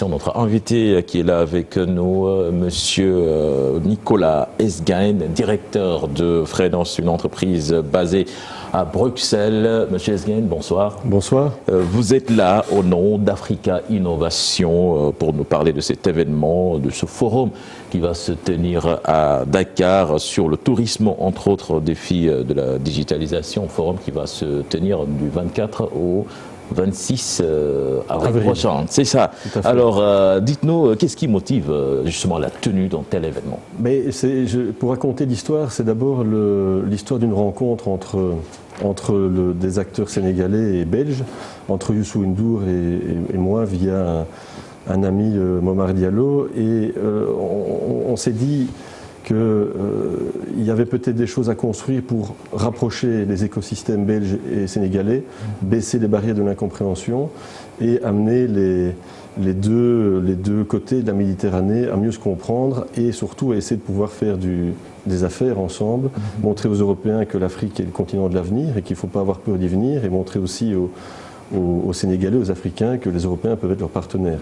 Notre invité qui est là avec nous, Monsieur Nicolas Esgain, directeur de Fredence, une entreprise basée à Bruxelles. Monsieur Esgain, bonsoir. Bonsoir. Vous êtes là au nom d'Africa Innovation pour nous parler de cet événement, de ce forum qui va se tenir à Dakar sur le tourisme, entre autres défis de la digitalisation, forum qui va se tenir du 24 au 26 avril prochain, c'est ça. Alors, dites-nous, qu'est-ce qui motive justement la tenue dans tel événement? Mais pour raconter l'histoire, c'est d'abord l'histoire d'une rencontre entre des acteurs sénégalais et belges, entre Youssou N'Dour et moi, via un ami, Momar Diallo, et on s'est dit qu'il y avait peut-être des choses à construire pour rapprocher les écosystèmes belges et sénégalais, baisser les barrières de l'incompréhension et amener les deux côtés de la Méditerranée à mieux se comprendre et surtout à essayer de pouvoir faire des affaires ensemble, montrer aux Européens que l'Afrique est le continent de l'avenir et qu'il ne faut pas avoir peur d'y venir, et montrer aussi aux Sénégalais, aux Africains, que les Européens peuvent être leurs partenaires.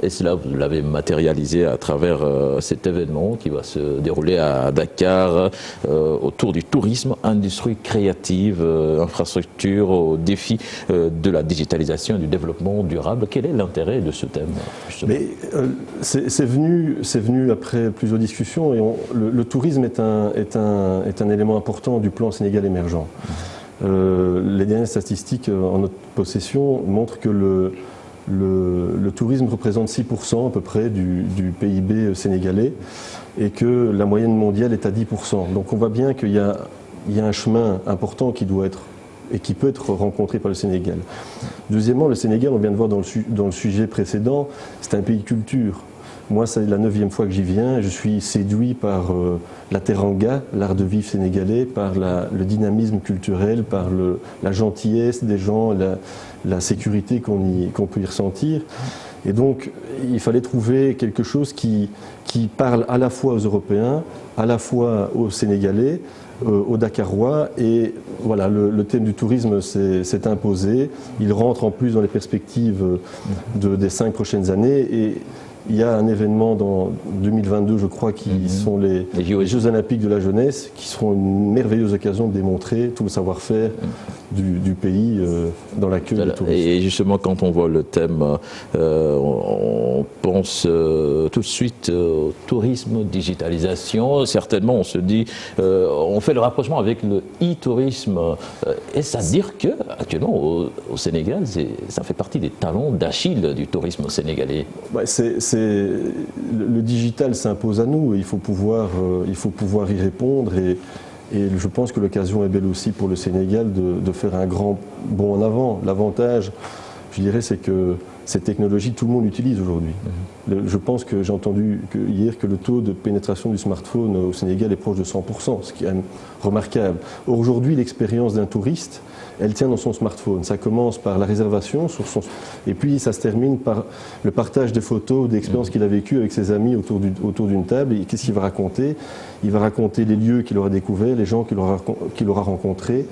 Et cela, vous l'avez matérialisé à travers cet événement qui va se dérouler à Dakar, autour du tourisme, industrie créative, infrastructure, au défi de la digitalisation et du développement durable. Quel est l'intérêt de ce thème, justement? Mais c'est venu après plusieurs discussions, et le tourisme est un élément important du plan Sénégal émergent. Les dernières statistiques en notre possession montrent que le tourisme représente 6% à peu près du PIB sénégalais et que la moyenne mondiale est à 10%. Donc on voit bien qu'il y a un chemin important qui doit être et qui peut être rencontré par le Sénégal. Deuxièmement, le Sénégal, on vient de voir dans le sujet précédent, c'est un pays de culture. Moi, c'est la 9e fois que j'y viens. Je suis séduit par la teranga, l'art de vivre sénégalais, par le dynamisme culturel, par la gentillesse des gens, la sécurité qu'on peut y ressentir. Et donc, il fallait trouver quelque chose qui parle à la fois aux Européens, à la fois aux Sénégalais, aux Dakarois. Et voilà, le thème du tourisme s'est imposé. Il rentre en plus dans les perspectives des 5 prochaines années. Et il y a un événement dans 2022, je crois, qui sont les Jeux Olympiques de la jeunesse, qui seront une merveilleuse occasion de démontrer tout le savoir-faire du pays dans l'accueil des touristes. Et justement, quand on voit le thème, on pense tout de suite au tourisme, digitalisation. Certainement, on se dit, on fait le rapprochement avec le e-tourisme. Est-ce à dire que, actuellement, au Sénégal, ça fait partie des talons d'Achille du tourisme sénégalais? Le digital s'impose à nous et il faut pouvoir y répondre, et je pense que l'occasion est belle aussi pour le Sénégal de faire un grand bond en avant. L'avantage, je dirais, c'est que cette technologie, tout le monde l'utilise aujourd'hui. Je pense que j'ai entendu hier que le taux de pénétration du smartphone au Sénégal est proche de 100%, ce qui est remarquable. Aujourd'hui, l'expérience d'un touriste, elle tient dans son smartphone. Ça commence par la réservation, et puis ça se termine par le partage de photos, d'expériences qu'il a vécues avec ses amis autour d'une table. Et qu'est-ce qu'il va raconter? Il va raconter les lieux qu'il aura découverts, les gens qu'il aura rencontrés,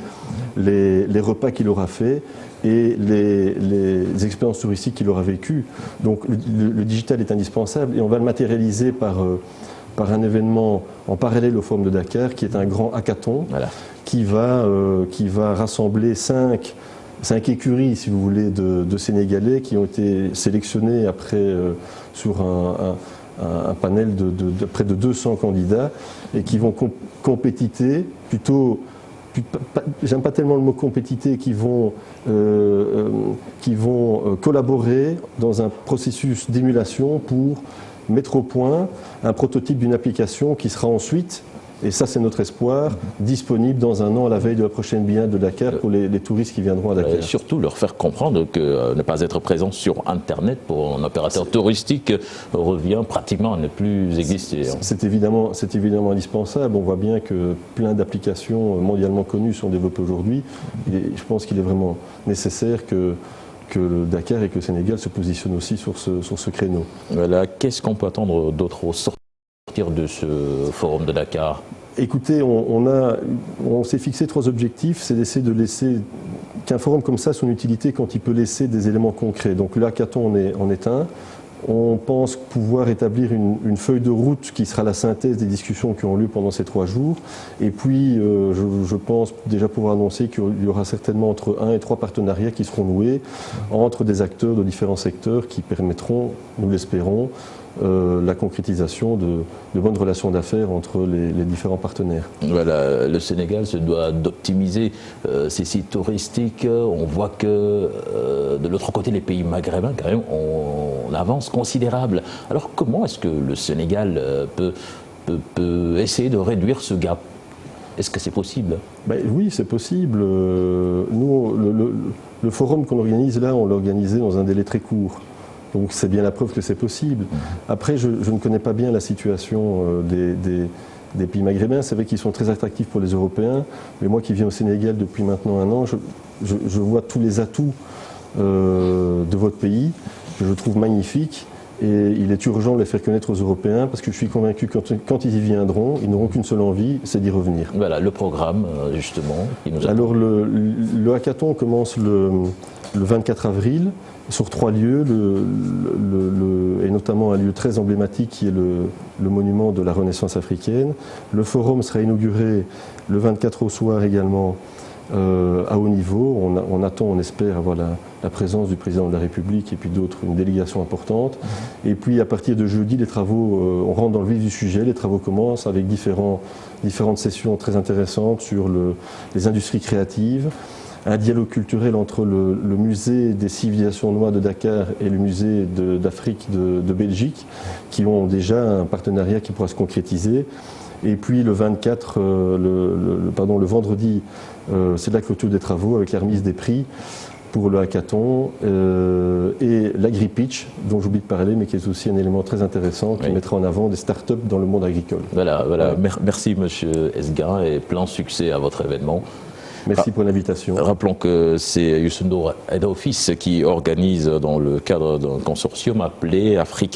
les repas qu'il aura faits et les expériences touristiques qu'il aura vécues. Donc le digital est indispensable, et on va le matérialiser par un événement en parallèle au Forum de Dakar, qui est un grand hackathon, voilà, qui va rassembler 5 écuries, si vous voulez, de Sénégalais qui ont été sélectionnés après sur un panel de près de 200 candidats, et qui vont compétiter, plutôt, j'aime pas tellement le mot compétiter, qui vont collaborer dans un processus d'émulation pour mettre au point un prototype d'une application qui sera ensuite, et ça c'est notre espoir, disponible dans un an à la veille de la prochaine Biennale de Dakar pour les touristes qui viendront à Dakar. Et surtout leur faire comprendre que ne pas être présent sur Internet pour un opérateur touristique revient pratiquement à ne plus exister. C'est évidemment indispensable. On voit bien que plein d'applications mondialement connues sont développées aujourd'hui. Je pense qu'il est vraiment nécessaire que le Dakar et que le Sénégal se positionnent aussi sur ce créneau. Voilà. Qu'est-ce qu'on peut attendre d'autre au sortir de ce forum de Dakar? Écoutez, on s'est fixé 3 objectifs. C'est d'essayer de laisser qu'un forum comme ça, son utilité quand il peut laisser des éléments concrets. Donc le hackathon en est un. On pense pouvoir établir une feuille de route qui sera la synthèse des discussions qui ont lieu pendant ces 3 jours. Et puis, je pense déjà pouvoir annoncer qu'il y aura certainement entre 1 et 3 partenariats qui seront noués entre des acteurs de différents secteurs qui permettront, nous l'espérons, la concrétisation de bonnes relations d'affaires entre les différents partenaires. Voilà, le Sénégal se doit d'optimiser ses sites touristiques. On voit que de l'autre côté, les pays maghrébins, quand même, on avance considérable. Alors comment est-ce que le Sénégal peut essayer de réduire ce gap? Est-ce que c'est possible? Oui, c'est possible. Nous, le forum qu'on organise là, on l'a organisé dans un délai très court. Donc c'est bien la preuve que c'est possible. Après, je ne connais pas bien la situation des pays maghrébins. C'est vrai qu'ils sont très attractifs pour les Européens. Mais moi qui viens au Sénégal depuis maintenant 1 an, je vois tous les atouts de votre pays, que je trouve magnifiques. Et il est urgent de les faire connaître aux Européens parce que je suis convaincu que quand ils y viendront, ils n'auront qu'une seule envie, c'est d'y revenir. Voilà, le programme, justement, qui nous attend. Alors, le hackathon commence le 24 avril sur 3 lieux, et notamment un lieu très emblématique qui est le monument de la Renaissance africaine. Le forum sera inauguré le 24 au soir également à haut niveau. On attend, on espère avoir la présence du président de la République et puis d'autres, une délégation importante. Et puis à partir de jeudi, les travaux, on rentre dans le vif du sujet, les travaux commencent avec différentes sessions très intéressantes sur les industries créatives, un dialogue culturel entre le musée des civilisations noires de Dakar et le musée d'Afrique de Belgique, qui ont déjà un partenariat qui pourra se concrétiser. Et puis le 24, le vendredi, c'est la clôture des travaux avec la remise des prix pour le hackathon et l'agri-pitch, dont j'oublie de parler, mais qui est aussi un élément très intéressant qui mettra en avant des start-up dans le monde agricole. Voilà. Merci Monsieur Esguin et plein succès à votre événement. Merci pour l'invitation. Rappelons que c'est Youssou N'Dour Head Office qui organise dans le cadre d'un consortium appelé Africa